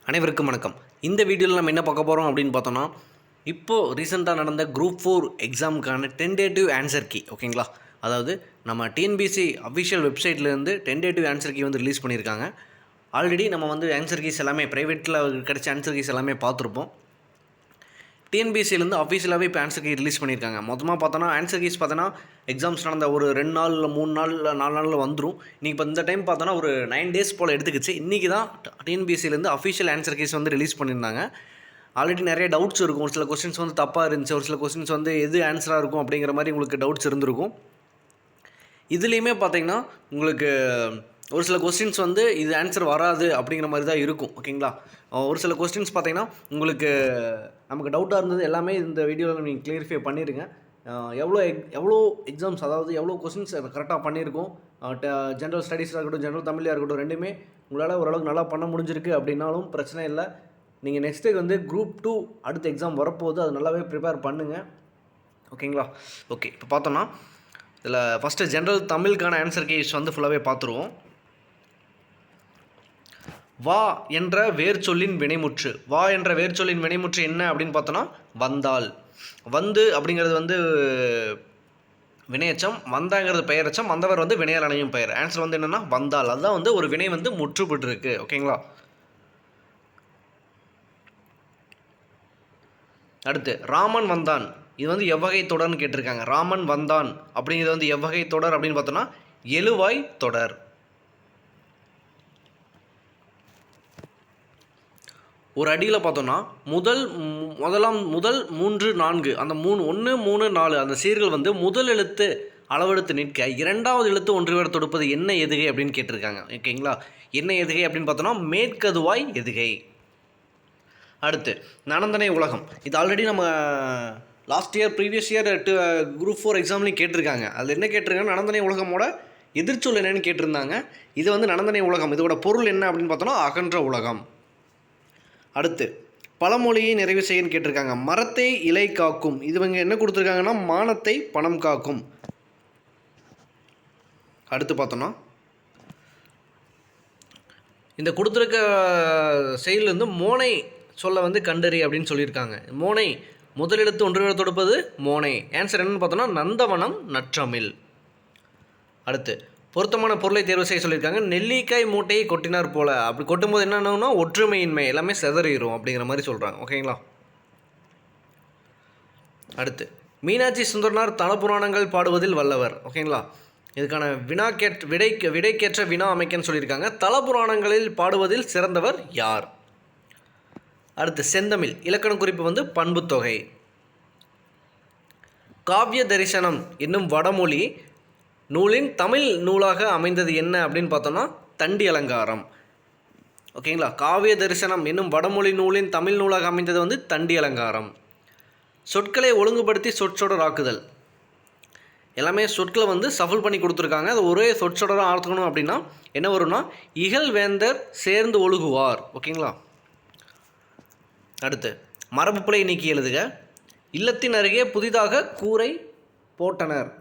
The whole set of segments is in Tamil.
அனைவருக்கும் வணக்கம். இந்த வீடியோவில் நம்ம என்ன பார்க்க போகிறோம் அப்படின்னு பார்த்தோன்னா, இப்போது ரீசெண்டாக நடந்த குரூப் 4 எக்ஸாமுக்கான டென்டேட்டிவ் ஆன்சர் கீ ஓகேங்களா. அதாவது நம்ம டிஎன்பிஎஸ்சி அஃபிஷியல் வெப்சைட்லேருந்து டென்டேட்டிவ் ஆன்சர் கீ வந்து ரிலீஸ் பண்ணியிருக்காங்க. ஆல்ரெடி நம்ம வந்து ஆன்சர் கீஸ் எல்லாமே ப்ரைவேட்டில் கிடைச்ச ஆன்சர் கீஸ் எல்லாமே பார்த்துருப்போம். டிஎன்பிஎஸ்சிலேருந்து அஃபீஷியலாகவே இப்போ ஆன்சர் கீ ரிலீஸ் பண்ணியிருக்காங்க. மொத்தமாக பார்த்தோன்னா ஆன்சர் கீஸ் பார்த்தோன்னா எக்ஸாம்ஸ் நடந்த ஒரு 2 நாள் இல்லை 3 நாள் இல்லை 4 நாளில் வந்துடும். இன்றைக்கி இப்போ இந்த டைம் பார்த்தோன்னா ஒரு 9 டேஸ் போல் எடுத்துக்கிச்சு. இன்றைக்கி தான் டிஎன்பிஎஸ்சிலேருந்து அஃபீஷியல் ஆன்சர் கீஸ் வந்து ரிலீஸ் பண்ணியிருந்தாங்க. ஆல்ரெடி நிறைய டவுட்ஸ் இருக்கும். ஒரு சில கொஸ்டின்ஸ் வந்து தப்பாக இருந்துச்சு, ஒரு சில கொஸ்டின்ஸ் வந்து எது ஆன்சராக இருக்கும் அப்படிங்கிற மாதிரி உங்களுக்கு டவுட்ஸ் இருந்திருக்கும். இதுலேயுமே பார்த்தீங்கன்னா உங்களுக்கு ஒரு சில கொஸ்டின்ஸ் வந்து இது ஆன்சர் வராது அப்படிங்கிற மாதிரி தான் இருக்கும் ஓகேங்களா. ஒரு சில கொஸ்டின்ஸ் பார்த்தீங்கன்னா உங்களுக்கு நமக்கு டவுட்டாக இருந்தது எல்லாமே இந்த வீடியோவில் நீங்கள் கிளியரிஃபை பண்ணிடுங்க. எவ்வளோ எக்ஸாம்ஸ், அதாவது எவ்வளோ கொஸ்டின்ஸ் கரெக்டாக பண்ணியிருக்கோம். ஜென்ரல் ஸ்டடீஸாக இருக்கட்டும், ஜென்ரல் தமிழாக இருக்கட்டும், ரெண்டுமே உங்களால் ஓரளவுக்கு நல்லா பண்ண முடிஞ்சிருக்கு அப்படின்னாலும் பிரச்சனை இல்லை. நீங்கள் நெக்ஸ்ட்டு வந்து குரூப் 2 அடுத்த எக்ஸாம் வரப்போகுது, அது நல்லாவே ப்ரிப்பேர் பண்ணுங்கள் ஓகேங்களா. ஓகே, இப்போ பார்த்தோன்னா இதில் ஃபஸ்ட்டு ஜென்ரல் தமிழுக்கான ஆன்சர் கீஸ் வந்து ஃபுல்லாகவே பார்த்துருவோம். வா என்ற வேர்ச்சொல்லின் வினைமுற்று. வா என்ற வேர்ச்சொல்லின் வினைமுற்று என்ன அப்படின்னு பார்த்தோன்னா வந்தால். வந்து அப்படிங்கிறது வந்து வினையச்சம், வந்தாங்கிறது பெயரச்சம், வந்தவர் வந்து வினையால் அணையும் பெயர். ஆன்சர் வந்து என்னென்னா வந்தால். அதுதான் வந்து ஒரு வினை வந்து முற்றுப்பட்டு இருக்கு ஓகேங்களா. அடுத்து ராமன் வந்தான். இது வந்து எவ்வகை தொடர்னு கேட்டிருக்காங்க. ராமன் வந்தான் அப்படிங்கிறது வந்து எவ்வகை தொடர் அப்படின்னு பார்த்தோன்னா எழுவாய் தொடர். ஒரு அடியில் பார்த்தோன்னா முதல் 3 4 அந்த 3 1 3 4 அந்த சீர்கள் வந்து முதல் எழுத்து அளவெடுத்து நிற்க இரண்டாவது எழுத்து ஒன்றுவர் தொடுப்பது என்ன எதுகை அப்படின்னு கேட்டிருக்காங்க ஓகேங்களா. என்ன எதுகை அப்படின்னு பார்த்தோன்னா மேற்கதுவாய் எதுகை. அடுத்து நனந்தனை உலகம். இது ஆல்ரெடி நம்ம last year previous year group 4 எக்ஸாம்லேயும் கேட்டிருக்காங்க. அதில் என்ன கேட்டிருக்காங்க, நனந்தனை உலகமோட எதிர்ச்சொல் என்னன்னு கேட்டிருந்தாங்க. இது வந்து நனந்தனை உலகம். இதோட பொருள் என்ன அப்படின்னு பார்த்தோன்னா அகன்ற உலகம். அடுத்து பழமொழியை நிறைவு செய்யன்னு கேட்டிருக்காங்க. மரத்தை இலை காக்கும். இது இவங்க என்ன கொடுத்துருக்காங்கன்னா மானத்தை பணம் காக்கும். அடுத்து பார்த்தோன்னா இந்த கொடுத்துருக்க செயலிருந்து மோனை சொல்ல வந்து கண்டறி அப்படின்னு சொல்லியிருக்காங்க. மோனை முதலெழுத்து ஒன்று தொடுப்பது மோனை. ஆன்சர் என்னன்னு பார்த்தோன்னா நந்தவனம் நற்றமிழ். அடுத்து பொருத்தமான பொருளை தேர்வு செய்ய சொல்லியிருக்காங்க. நெல்லிக்காய் மூட்டையை கொட்டினார் போல. அப்படி கொட்டும்போது என்னன்னா ஒற்றுமையின்மை எல்லாமே செதறிடும் அப்படிங்கிற மாதிரி சொல்கிறாங்க ஓகேங்களா. அடுத்து மீனாட்சி சுந்தரனார் தலபுராணங்கள் பாடுவதில் வல்லவர் ஓகேங்களா. இதுக்கான விடைக்கேற்ற வினா அமைக்கன்னு சொல்லியிருக்காங்க. தலபுராணங்களில் பாடுவதில் சிறந்தவர் யார்? அடுத்து செந்தமிழ் இலக்கண குறிப்பு வந்து பண்புத்தொகை. காவிய தரிசனம் என்னும் வடமொழி நூலின் தமிழ் நூலாக அமைந்தது என்ன அப்படின்னு பார்த்தோன்னா தண்டி அலங்காரம் ஓகேங்களா. காவிய தரிசனம் என்னும் வடமொழி நூலின் தமிழ் நூலாக அமைந்தது வந்து தண்டி அலங்காரம். சொற்களை ஒழுங்குபடுத்தி சொற்றொடராக்குதல். எல்லாமே சொற்களை வந்து சஃபல் பண்ணி கொடுத்துருக்காங்க. அது ஒரே சொற்றொடராக ஆர்த்தணும் அப்படின்னா என்ன வரும்னா இகழ்வேந்தர் சேர்ந்து ஒழுகுவார் ஓகேங்களா. அடுத்து மரபுப்பிழை நீக்கி எழுதுக. இல்லத்தின் அருகே புதிதாக கூரை போட்டனர்.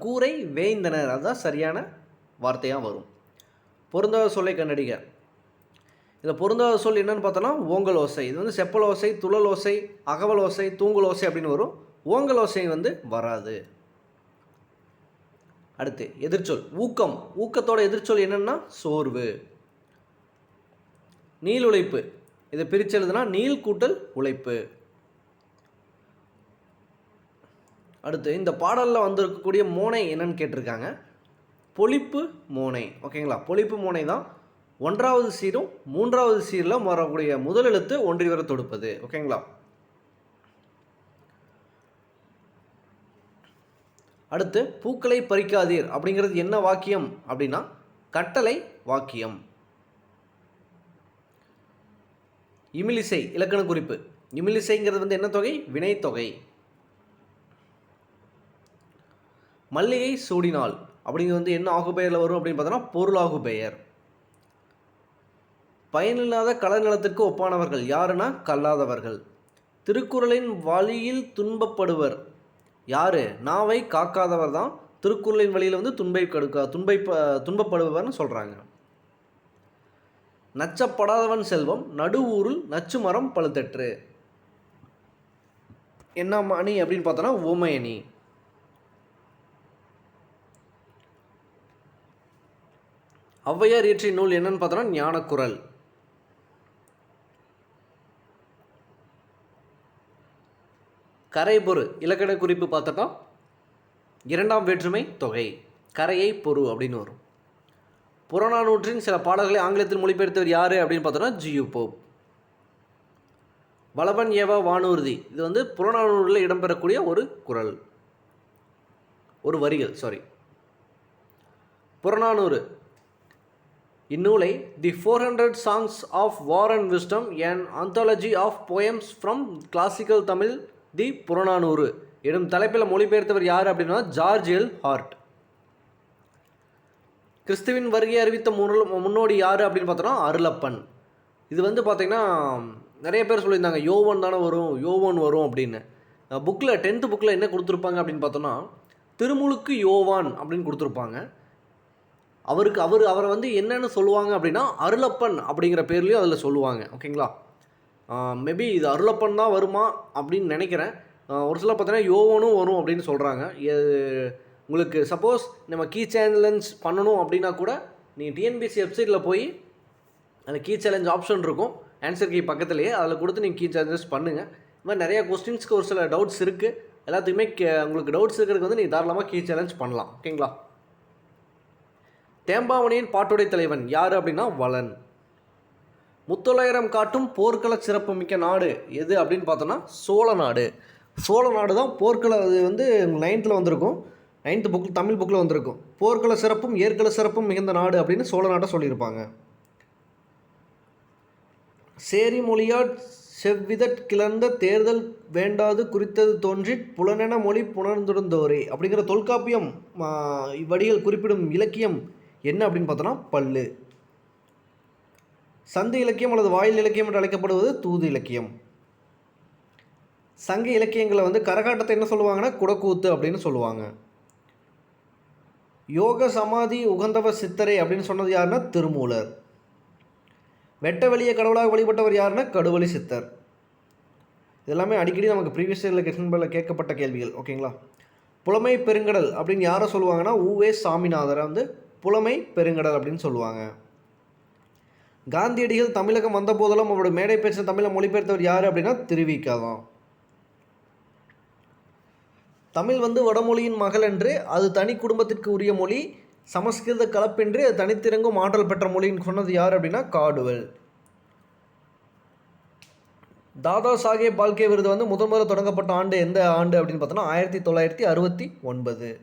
கூரை வேய்ந்தனர். அதுதான் சரியான வார்த்தையாக வரும். பொருந்தாத சொல்லை கண்டடிக. இதில் பொருந்தாத சொல் என்னன்னு பார்த்தோன்னா ஓங்கல் ஓசை. இது வந்து செப்பல் ஓசை, துழல் ஓசை, அகவல் ஓசை, தூங்கல் ஓசை அப்படின்னு வரும். ஓங்கல் ஓசை வந்து வராது. அடுத்து எதிர்ச்சொல் ஊக்கம். ஊக்கத்தோட எதிர்ச்சொல் என்னன்னா சோர்வு. நீள் உழைப்பு. இதை பிரித்து எழுதுனா நீள் கூட்டல் உழைப்பு. அடுத்து இந்த பாடலில் வந்திருக்கக்கூடிய மோனை என்னன்னு கேட்டிருக்காங்க. பொழிப்பு மோனை ஓகேங்களா. பொழிப்பு மோனை தான் 1வது சீரும் 3வது சீரில் வரக்கூடிய முதல் எழுத்து ஒன்றிவர தொடுப்பது ஓகேங்களா. அடுத்து பூக்களை பறிக்காதீர் அப்படிங்கிறது என்ன வாக்கியம் அப்படின்னா கட்டளை வாக்கியம். இமிலிசை இலக்கண குறிப்பு. இமிலிசைங்கிறது வந்து என்ன தொகை? வினைத்தொகை. மல்லிகை சூடினால் அப்படிங்கிறது வந்து என்ன ஆகுபெயரில் வரும் அப்படின்னு பார்த்தோன்னா பொருளாகு பெயர். பயனில்லாத களநிலத்திற்கு ஒப்பானவர்கள் யாருன்னா கல்லாதவர்கள். திருக்குறளின் வழியில் துன்பப்படுவர் யாரு? நாவை காக்காதவர் தான் திருக்குறளின் வழியில் வந்து துன்பப்படுபவர்னு சொல்கிறாங்க. நச்சப்படாதவன் செல்வம் நடுவூருள் நச்சு மரம் பழுதற்று. என்ன அணி அப்படின்னு பார்த்தோன்னா உவமை அணி. ஔவையார் இயற்றிய நூல் என்னன்னு பார்த்தோன்னா ஞானக்குரல். கரைபொரு இலக்கண குறிப்பு பார்த்தோன்னா இரண்டாம் வேற்றுமை தொகை, கரையை பொறு அப்படின்னு வரும். புறநானூற்றின் சில பாடல்களை ஆங்கிலத்தில் மொழிபெயர்த்தவர் யார் அப்படின்னு பார்த்தோன்னா ஜியு போப். வளவன் ஏவா வானூர்தி, இது வந்து புறநானூறில் இடம்பெறக்கூடிய ஒரு குறள், ஒரு வரிகள். புறநானூறு இந்நூலை தி 400 Songs of War and Wisdom, an anthology of poems from classical Tamil தி புறநானூறு எனும் தலைப்பில் மொழிபெயர்த்தவர் யார் அப்படின்னா ஜார்ஜ் எல் ஹார்ட். கிறிஸ்துவின் வருகை அறிவித்த முன்னோடி யார் அப்படின்னு பார்த்தோன்னா அருளப்பன். இது வந்து பார்த்திங்கன்னா நிறைய பேர் சொல்லியிருந்தாங்க யோவான் தானே வரும், யோவான் வரும் அப்படின்னு. புக்கில் 10th புக்கில் என்ன கொடுத்துருப்பாங்க அப்படின்னு பார்த்தோன்னா திருமுழுக்கு யோவான் அப்படின்னு கொடுத்துருப்பாங்க. அவரை வந்து என்னென்னு சொல்லுவாங்க அப்படின்னா அருளப்பன் அப்படிங்கிற பேர்லேயும் அதில் சொல்லுவாங்க. ஓகேங்களா, மேபி இது அருளப்பன் தான் வருமா அப்படின்னு நினைக்கிறேன். ஒரு சில பார்த்தீங்கன்னா யோவானும் வரும் அப்படின்னு சொல்கிறாங்க. உங்களுக்கு சப்போஸ் நம்ம கீ சேலஞ்ச் பண்ணணும் அப்படின்னா கூட நீங்கள் டிஎன்பிஎஸ்சி வெப்சைட்டில் போய் அந்த கீ சேலஞ்ச் ஆப்ஷன் இருக்கும், ஆன்சர் கீ பக்கத்துலேயே, அதில் கொடுத்து நீங்கள் கீ சேலஞ்சஸ் பண்ணுங்கள். இந்த மாதிரி நிறையா கொஸ்டின்ஸ்க்கு ஒரு சில டவுட்ஸ் இருக்குது. எல்லாத்துக்குமே உங்களுக்கு டவுட்ஸ் இருக்கிறதுக்கு வந்து நீங்கள் தாராளமாக கீ சேலஞ்ச் பண்ணலாம். ஓகேங்களா. தேம்பாவணியின் பாட்டுடை தலைவன் யார் அப்படின்னா வளன். முத்தொள்ளாயிரம் காட்டும் போர்க்கள சிறப்பு மிக்க நாடு எது அப்படின்னு பார்த்தோன்னா சோழ நாடு. சோழ நாடு தான் போர்க்கள, அது வந்து 9th வந்திருக்கும், 9th புக்கில் தமிழ் புக்கில் வந்திருக்கும். போர்க்கள சிறப்பும் ஏற்கள சிறப்பும் மிகுந்த நாடு அப்படின்னு சோழ நாட்டை சொல்லியிருப்பாங்க. சேரி மொழியாட் செவ்விதற் கிளர்ந்த தேர்தல் வேண்டாது குறித்தது தோன்றி புலனென மொழி புணர்ந்துருந்தோரே அப்படிங்கிற தொல்காப்பியம் இவ்வடிகள் குறிப்பிடும் இலக்கியம் என்ன அப்படின்னு பார்த்தோன்னா பல்லு. சந்து இலக்கியம் அல்லது வாயில் இலக்கியம் என்று அழைக்கப்படுவது தூது இலக்கியம். சங்க இலக்கியங்களை வந்து கரகாட்டத்தை என்ன சொல்லுவாங்கன்னா குடக்கூத்து அப்படின்னு சொல்லுவாங்க. யோக சமாதி உகந்தவ சித்தரை அப்படின்னு சொன்னது யாருன்னா திருமூலர். வெட்ட வெளிய கடவுளாக வழிபட்டவர் யாருன்னா கடுவழி சித்தர். இதெல்லாமே அடிக்கடி நமக்கு ப்ரீவியஸ் இயரில் கொஸ்டின் கேட்கப்பட்ட கேள்விகள். ஓகேங்களா. புலமை பெருங்கடல் அப்படின்னு யாரை சொல்லுவாங்கன்னா உவே சாமிநாதரை வந்து புலமை பெருங்கடல் அப்படின்னு சொல்லுவாங்க. காந்தியடிகள் தமிழகம் வந்த போதெல்லாம் அவரோட மேடை பேச்ச தமிழை மொழிபெயர்த்தவர் யார் அப்படின்னா திருவிக்கா தான். தமிழ் வந்து வடமொழியின் மகள் என்று, அது தனி குடும்பத்திற்கு உரிய மொழி, சமஸ்கிருத கலப்பின்றி அது தனித்திறங்கும் ஆற்றல் பெற்ற மொழின்னு சொன்னது யார் அப்படின்னா காடுவெல். தாதா சாஹேப் பால்கே விருது வந்து முதல் தொடங்கப்பட்ட ஆண்டு எந்த ஆண்டு அப்படின்னு பார்த்தோன்னா 1969.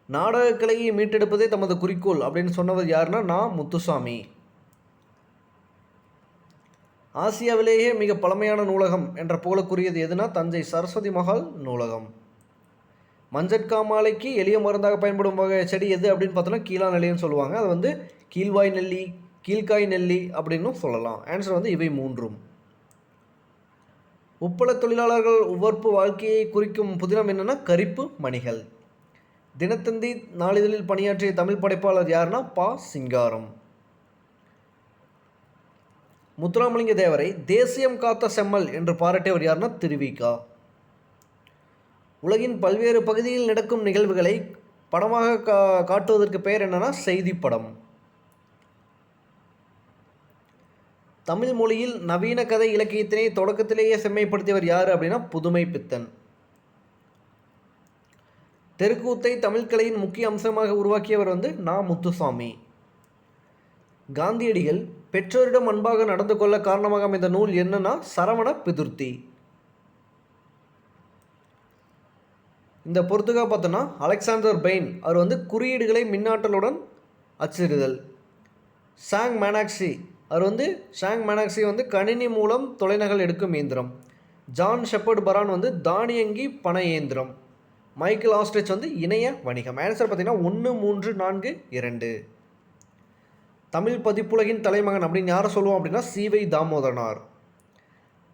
நாடகக்கலையை மீட்டெடுப்பதே தமது குறிக்கோள் அப்படின்னு சொன்னவர் யாருன்னா நான் முத்துசாமி. ஆசியாவிலேயே மிக பழமையான நூலகம் என்ற புகழுக்குரியது எதுனா தஞ்சை சரஸ்வதி மஹால் நூலகம். மஞ்சட்காமாலைக்கு எளிய மருந்தாக பயன்படும் வகை செடி எது அப்படின்னு பார்த்தோன்னா கீழா நெல்லின்னு சொல்லுவாங்க. அது வந்து கீழ்வாய் நெல்லி, கீழ்காய் நெல்லி அப்படின்னும் சொல்லலாம். ஆன்சர் வந்து இவை மூன்றும். உப்பள தொழிலாளர்கள் உவர்ப்பு வாழ்க்கையை குறிக்கும் புதினம் என்னென்னா கரிப்பு மணிகள். தினத்தந்தி நாளிதழில் பணியாற்றிய தமிழ் படைப்பாளர் யாருன்னா பா சிங்காரம். முத்துராமலிங்க தேவரை தேசியம் காத்த செம்மல் என்று பாராட்டியவர் யாருன்னா திருவிக்கா. உலகின் பல்வேறு பகுதியில் நடக்கும் நிகழ்வுகளை படமாக காட்டுவதற்கு பெயர் என்னன்னா செய்தி படம். தமிழ் மொழியில் நவீன கதை இலக்கியத்தினை தொடக்கத்திலேயே செம்மைப்படுத்தியவர் யார் அப்படின்னா புதுமை பித்தன். தெருக்கூத்தை தமிழ்கலையின் முக்கிய அம்சமாக உருவாக்கியவர் வந்து நா முத்துசாமி. காந்தியடிகள் பெற்றோரிடம் அன்பாக நடந்து கொள்ள காரணமாக அமைந்த நூல் என்னன்னா சரவண பிதுர்த்தி. இந்த பொறுத்துக்கா பார்த்தோன்னா அலெக்சாண்டர் பெயின், அவர் வந்து குறியீடுகளை மின்னாற்றலுடன் அச்சிடுதல். சாங் மேனாக்சி, அவர் வந்து வந்து கணினி மூலம் தொலைநகல் எடுக்கும் இயந்திரம். ஜான் ஷெப்பர்ட் பரான் வந்து தானியங்கி பண இயந்திரம். மைக்கேல் ஆஸ்ட்ரிச் வந்து இணைய வணிகம். ஆன்சர் பார்த்தீங்கன்னா 1, 3, 4, 2. தமிழ் பதிப்புலகின் தலைமகன் அப்படின்னு யாரை சொல்லுவோம் அப்படின்னா சி.வை. தாமோதரனார்.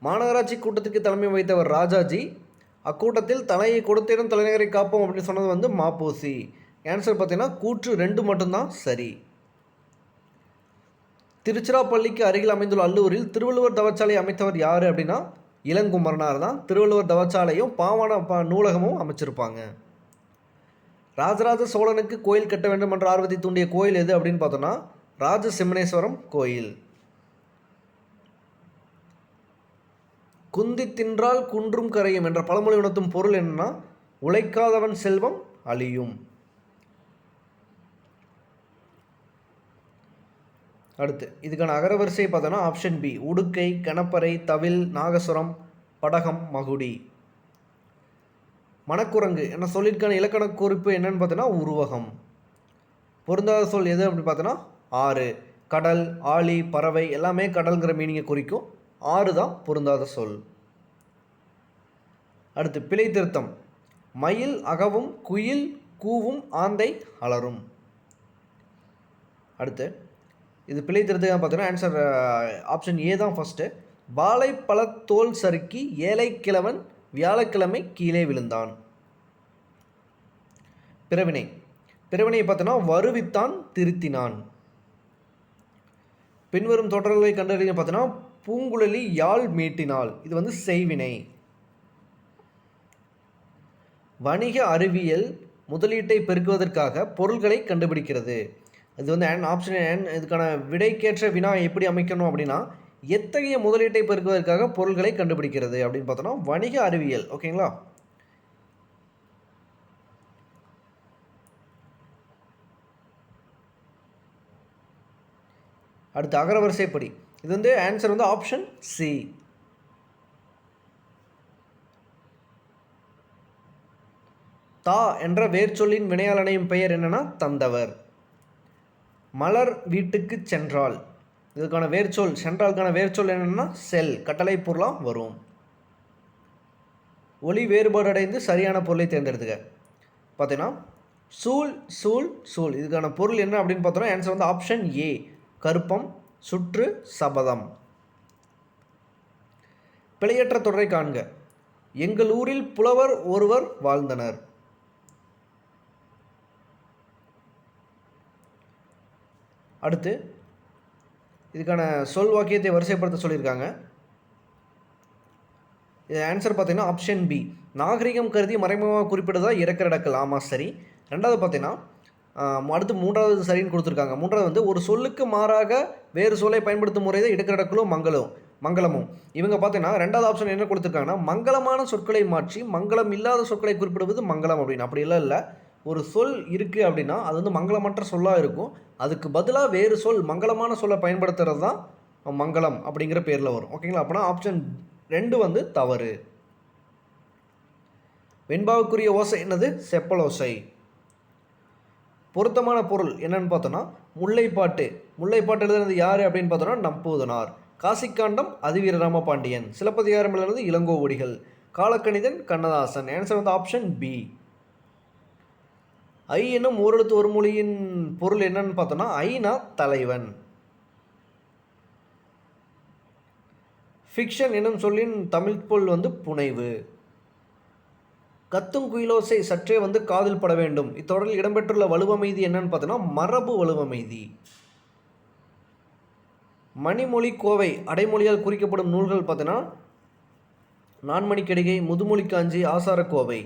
மாநகராட்சி கூட்டத்திற்கு தலைமை வைத்தவர் ராஜாஜி. அக்கூட்டத்தில் தலையை கொடுத்திடம் தலைநகரை காப்போம் அப்படின்னு சொன்னது வந்து மாப்போசி. ஆன்சர் பார்த்தீங்கன்னா கூற்று 2 மட்டும்தான் சரி. திருச்சிராப்பள்ளிக்கு அருகில் அமைந்துள்ள அல்லூரில் திருவள்ளுவர் தவச்சாலை அமைத்தவர் யார் அப்படின்னா இளங்குமரனார் தான். திருவள்ளுவர் தவச்சாலையும் பாவாண நூலகமும் அமைச்சிருப்பாங்க. ராஜராஜ சோழனுக்கு கோயில் கட்ட வேண்டும் என்ற ஆர்வத்தை தூண்டிய கோயில் எது அப்படின்னு பார்த்தோன்னா ராஜசிம்மனேஸ்வரம் கோயில். குந்தி தின்றால் குன்றும் கரையும் என்ற பழமொழி உணர்த்தும் பொருள் என்னன்னா உழைக்காதவன் செல்வம் அழியும். அடுத்து இதுக்கான அகரவரிசை பார்த்தோன்னா ஆப்ஷன் பி உடுக்கை, கணப்பறை, தவில், நாகசுரம், படகம், மகுடி. மணக்குரங்கு என்ன சொல்லியிருக்கான இலக்கண குறிப்பு என்னன்னு பார்த்தோன்னா உருவகம். பொருந்தாத சொல் எது அப்படின்னு பார்த்தோன்னா ஆறு. கடல், ஆழி, பறவை எல்லாமே கடல்ங்கிற மீனிங்கை குறிக்கும். ஆறு தான் பொருந்தாத சொல். அடுத்து பிழை திருத்தம். மயில் அகவும், குயில் கூவும், ஆந்தை அலரும். அடுத்து இது பிழை திருத்தம் பார்த்தோன்னா ஆன்சர் ஆப்ஷன் ஏ தான் ஃபஸ்ட்டு. வாழைப்பழத்தோல் சறுக்கி ஏழை கிழவன் வியாழக்கிழமை கீழே விழுந்தான். பிறவினை. பிறவினையை பார்த்தோன்னா வருவித்தான் திருத்தினான். பின்வரும் தொடர்களை கண்டறிய பார்த்தோன்னா பூங்குழலி யாழ் மீட்டினாள். இது வந்து செய்வினை. வணிக அறிவியல் முதலீட்டை பெருக்குவதற்காக பொருள்களை கண்டுபிடிக்கிறது. இது வந்து ஆப்ஷன் இதுக்கான விடைக்கேற்ற வினா எப்படி அமைக்கணும் அப்படின்னா எத்தகைய முதலீட்டை பெருக்குவதற்காக பொருள்களை கண்டுபிடிக்கிறது அப்படின்னு பார்த்தோன்னா வணிக அறிவியல். ஓகேங்களா. அடுத்து அகரவரிசைப்படி இது வந்து ஆன்சர் வந்து ஆப்ஷன் சி. தா என்ற வேர்ச்சொல்லின் வினையாளனையும் பெயர் என்னன்னா தந்தவர். மலர் வீட்டுக்கு சென்றால் இதுக்கான வேர்ச்சொல் சென்றாலுக்கான வேர்ச்சொல் என்னன்னா செல். கட்டளை பொருளாக வரும். ஒளி வேறுபாடு அடைந்து சரியான பொருளை தேர்ந்தெடுத்துக்க. பார்த்தீங்கன்னா சூழ் சூழ் சூழ் இதுக்கான பொருள் என்ன அப்படின்னு பார்த்தோன்னா ஆன்சர் வந்து ஆப்ஷன் ஏ கருப்பம், சுற்று, சபதம். பிழையற்ற தொடரை காண்க. எங்கள் ஊரில் புலவர் ஒருவர் வாழ்ந்தனர். அடுத்து இதுக்கான சொல் வாக்கியத்தை வரிசைப்படுத்த சொல்லியிருக்காங்க. இது ஆன்சர் பார்த்தீங்கன்னா ஆப்ஷன் பி நாகரிகம் கருதி மறைமுகமாக குறிப்பிடுறதா இறக்கடக்கல். ஆமாம் சரி. ரெண்டாவது பார்த்தீங்கன்னா அடுத்து மூன்றாவது சரின்னு கொடுத்துருக்காங்க. மூன்றாவது வந்து ஒரு சொல்லுக்கு மாறாக வேறு சொல்லை பயன்படுத்தும் முறை தான் இடக்கடக்கலும் மங்களமும். இவங்க பார்த்தீங்கன்னா ரெண்டாவது ஆப்ஷன் என்ன கொடுத்துருக்காங்கன்னா மங்களமான சொற்களை மாற்றி மங்களம் இல்லாத சொற்களை குறிப்பிடுவது மங்களம் அப்படின்னு. அப்படி இல்லை ஒரு சொல் இருக்குது அப்படின்னா அது வந்து மங்களமற்ற சொல்லாக இருக்கும். அதுக்கு பதிலாக வேறு சொல் மங்களமான சொல்லை பயன்படுத்துறது தான் மங்களம் அப்படிங்கிற பேரில் வரும். ஓகேங்களா. அப்படின்னா ஆப்ஷன் 2 வந்து தவறு. வெண்பாவுக்குரிய ஓசை என்னது செப்பலோசை. பொருத்தமான பொருள் என்னன்னு பார்த்தோன்னா முல்லைப்பாட்டு. முல்லைப்பாட்டு எழுதுனது யார் அப்படின்னு பார்த்தோன்னா நம்பூதனார். காசிக்காண்டம் அதிவீர ராமபாண்டியன். சிலப்பதிகாரம் எழுதுனது இளங்கோவடிகள். காலக்கணிதன் கண்ணதாசன். ஆன்சர் வந்து ஆப்ஷன் பி. ஐ என்னும் ஓரெழுத்து ஒரு மொழியின் பொருள் என்னன்னு பார்த்தோன்னா ஐனா தலைவன். ஃபிக்ஷன் என்னும் சொல்லின் தமிழ் பொருள் வந்து புனைவு. கத்தும் குயிலோசை சற்றே வந்து காதில் பட வேண்டும். இத்தொடரில் இடம்பெற்றுள்ள வலுவமைதி என்னன்னு பார்த்தோன்னா மரபு வலுவமைதி. மணிமொழி கோவை அடைமொழியால் குறிக்கப்படும் நூல்கள் பார்த்தோன்னா நான்மணிக்கடிகை, முதுமொழி காஞ்சி, ஆசாரக்கோவை.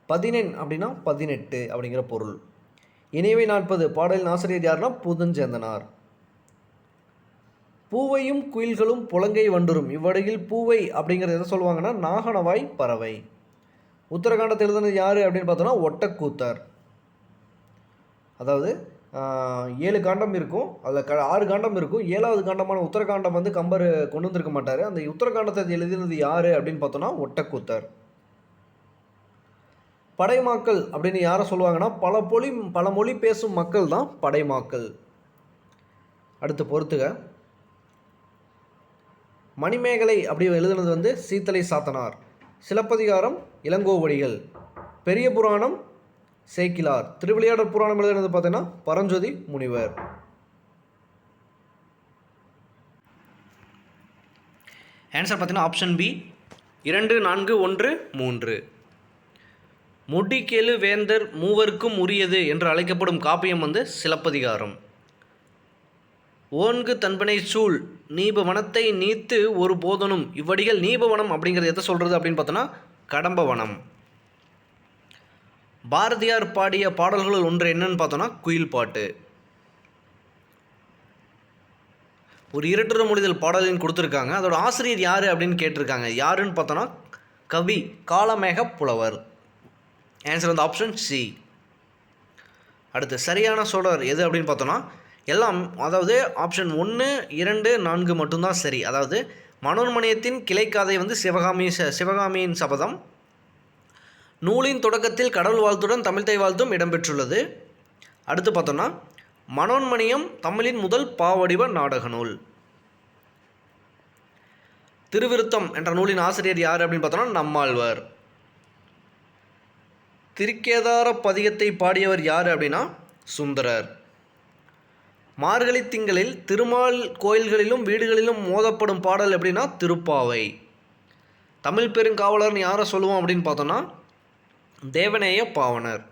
14 அப்படின்னா 18 அப்படிங்கிற பொருள். இணைவை 40 பாடலின் ஆசிரியர் யாருன்னா பூதஞ்சேந்தனார். பூவையும் குயில்களும் புலங்கை வண்டுரும். இவ்வடையில் பூவை அப்படிங்கிறது எதை சொல்லுவாங்கன்னா நாகனவாய் பறவை. உத்தரகாண்டத்தை எழுதுனது யார் அப்படின்னு பார்த்தோன்னா ஒட்டக்கூத்தர். அதாவது 7 காண்டம் இருக்கும். அதில் 6 காண்டம் இருக்கும். 7வது காண்டமான உத்தரகாண்டம் வந்து கம்பர் கொண்டு வந்திருக்க மாட்டார். அந்த உத்தரகாண்டத்தை எழுதினது யார் அப்படின்னு பார்த்தோன்னா ஒட்டக்கூத்தர். படைமாக்கள் அப்படின்னு யாரை சொல்லுவாங்கன்னா பல மொழி பேசும் மக்கள் தான் படைமாக்கள். அடுத்து பொறுத்துக. மணிமேகலை அப்படி எழுதுனது வந்து சீத்தலை சாத்தனார். சிலப்பதிகாரம் இளங்கோவடிகள். பெரிய புராணம் சேக்கிலார். திருவிளையாடல் புராணம் எழுதுனது பார்த்தீங்கன்னா பரஞ்சோதி முனிவர். ஆன்சர் பார்த்தீங்கன்னா ஆப்ஷன் பி 2, 4, 1, 3. முடிக்கெழு வேந்தர் மூவர்க்கும் உரியது என்று அழைக்கப்படும் காப்பியம் வந்து சிலப்பதிகாரம். ஓன்கு தன்பனை சூழ் நீபவனத்தை நீத்து ஒரு போதனும் இவ்வடிகள். நீபவனம் அப்படிங்கிறது எதை சொல்கிறது அப்படின்னு பார்த்தோன்னா கடம்பவனம். பாரதியார் பாடிய பாடல்கள் ஒன்று என்னன்னு பார்த்தோன்னா குயில் பாட்டு. ஒரு இரட்டுற மொழிதல் பாடலின் கொடுத்துருக்காங்க. அதோட ஆசிரியர் யார் அப்படின்னு கேட்டிருக்காங்க. யாருன்னு பார்த்தோன்னா கவி காளமேக புலவர். ஆன்சர் வந்து ஆப்ஷன் சி. அடுத்து சரியான சொடர் எது அப்படின்னு பார்த்தோன்னா எல்லாம், அதாவது ஆப்ஷன் 1, 2, 4 மட்டும்தான் சரி. அதாவது மனோன்மணியத்தின் கிளைக்காதை வந்து சிவகாமியின் சபதம். நூலின் தொடக்கத்தில் கடவுள் வாழ்த்துடன் தமிழ்த்தை வாழ்த்தும் இடம்பெற்றுள்ளது. அடுத்து பார்த்தோன்னா மனோன்மணியம் தமிழின் முதல் பாவடிவ நாடக நூல். திருவிருத்தம் என்ற நூலின் ஆசிரியர் யார் அப்படின்னு பார்த்தோன்னா நம்மாழ்வார். திருக்கேதார பதிகத்தை பாடியவர் யார் அப்படின்னா சுந்தரர். மார்கழி திங்களில் திருமால் கோயில்களிலும் வீடுகளிலும் மோதப்படும் பாடல் எப்படின்னா திருப்பாவை. தமிழ் பெருங்காவலர்னு யாரை சொல்லுவோம் அப்படின்னு பார்த்தோன்னா தேவநேய பாவனர்.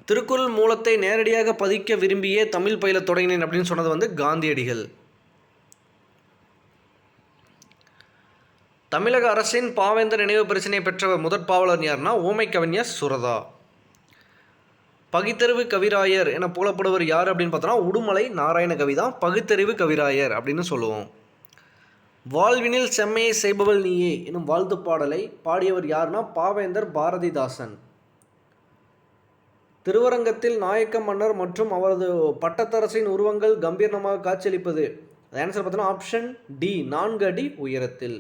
திருக்குறள் மூலத்தை நேரடியாக பதிக்க விரும்பியே தமிழ் பயில தொடங்கினேன் அப்படின்னு சொன்னது வந்து காந்தியடிகள். தமிழக அரசின் பாவேந்தர் நினைவு பரிசினை பெற்ற முதற் பாவலர் யார்னா ஊமை கவிஞர் சுரதா. பகுத்தறிவு கவிராயர் என புகழப்படுவர் யார் அப்படின்னு பார்த்தோன்னா உடுமலை நாராயண கவி தான் பகுத்தறிவு கவிராயர் அப்படின்னு சொல்லுவோம். வாழ்வினில் செம்மையை செய்பவள் நீயே எனும் வாழ்த்து பாடலை பாடியவர் யாருன்னா பாவேந்தர் பாரதிதாசன். திருவரங்கத்தில் நாயக்க மன்னர் மற்றும் அவரது பட்டத்தரசின் உருவங்கள் கம்பீரமாக காட்சியளிப்பது. ஆன்சர் பார்த்தோன்னா ஆப்ஷன் டி 4 அடி உயரத்தில்.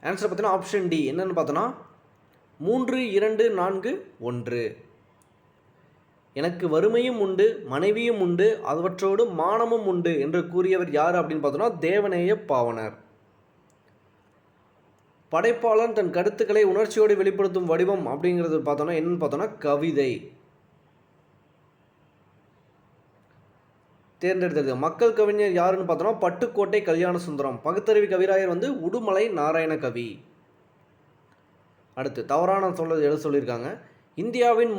ஆன்சர் பார்த்தோன்னா ஆப்ஷன் டி என்னன்னு பார்த்தோன்னா 3, 2, 4, 1. எனக்கு வறுமையும் உண்டு மனைவியும் உண்டு அவற்றோடு மானமும் உண்டு என்று கூறியவர் யார் அப்படின்னு பார்த்தோன்னா தேவநேய பாவனர். படைப்பாளன் தன் கருத்துக்களை உணர்ச்சியோடு வெளிப்படுத்தும் வடிவம் அப்படிங்கிறது பார்த்தோன்னா என்னன்னு பார்த்தோன்னா கவிதை. தேர்ந்தெடுத்தது மக்கள் கவிஞர் யாருன்னு பார்த்தோன்னா பட்டுக்கோட்டை கல்யாண சுந்தரம். பகுத்தறிவு கவிராயர் வந்து உடுமலை நாராயண கவி. அடுத்து தவறான எழுத சொல்லியிருக்காங்க. இந்தியாவின்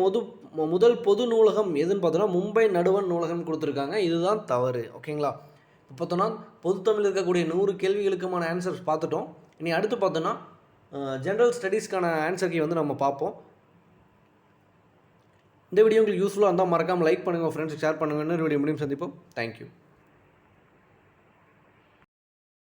முதல் பொது நூலகம் எதுன்னு பார்த்தோன்னா மும்பை நடுவண் நூலகம் கொடுத்துருக்காங்க. இதுதான் தவறு. ஓகேங்களா? இப்போ பார்த்தோன்னா பொது தமிழ் இருக்கக்கூடிய 100 கேள்விகளுக்குமான ஆன்சர்ஸ் பார்த்துட்டோம். இனி அடுத்து பார்த்தோன்னா ஜென்ரல் ஸ்டடீஸ்க்கான ஆன்சர் கீ வந்து நம்ம பார்ப்போம். இந்த வீடியோ உங்களுக்கு யூஸ்ஃபுல்லாக இருந்தால் மறக்காமல் லைக் பண்ணுங்கள், ஃப்ரெண்ட்ஸுக்கு ஷேர் பண்ணுங்கள். இன்னொரு வீடியோ முடியும் சந்திப்போம். தேங்க்யூ.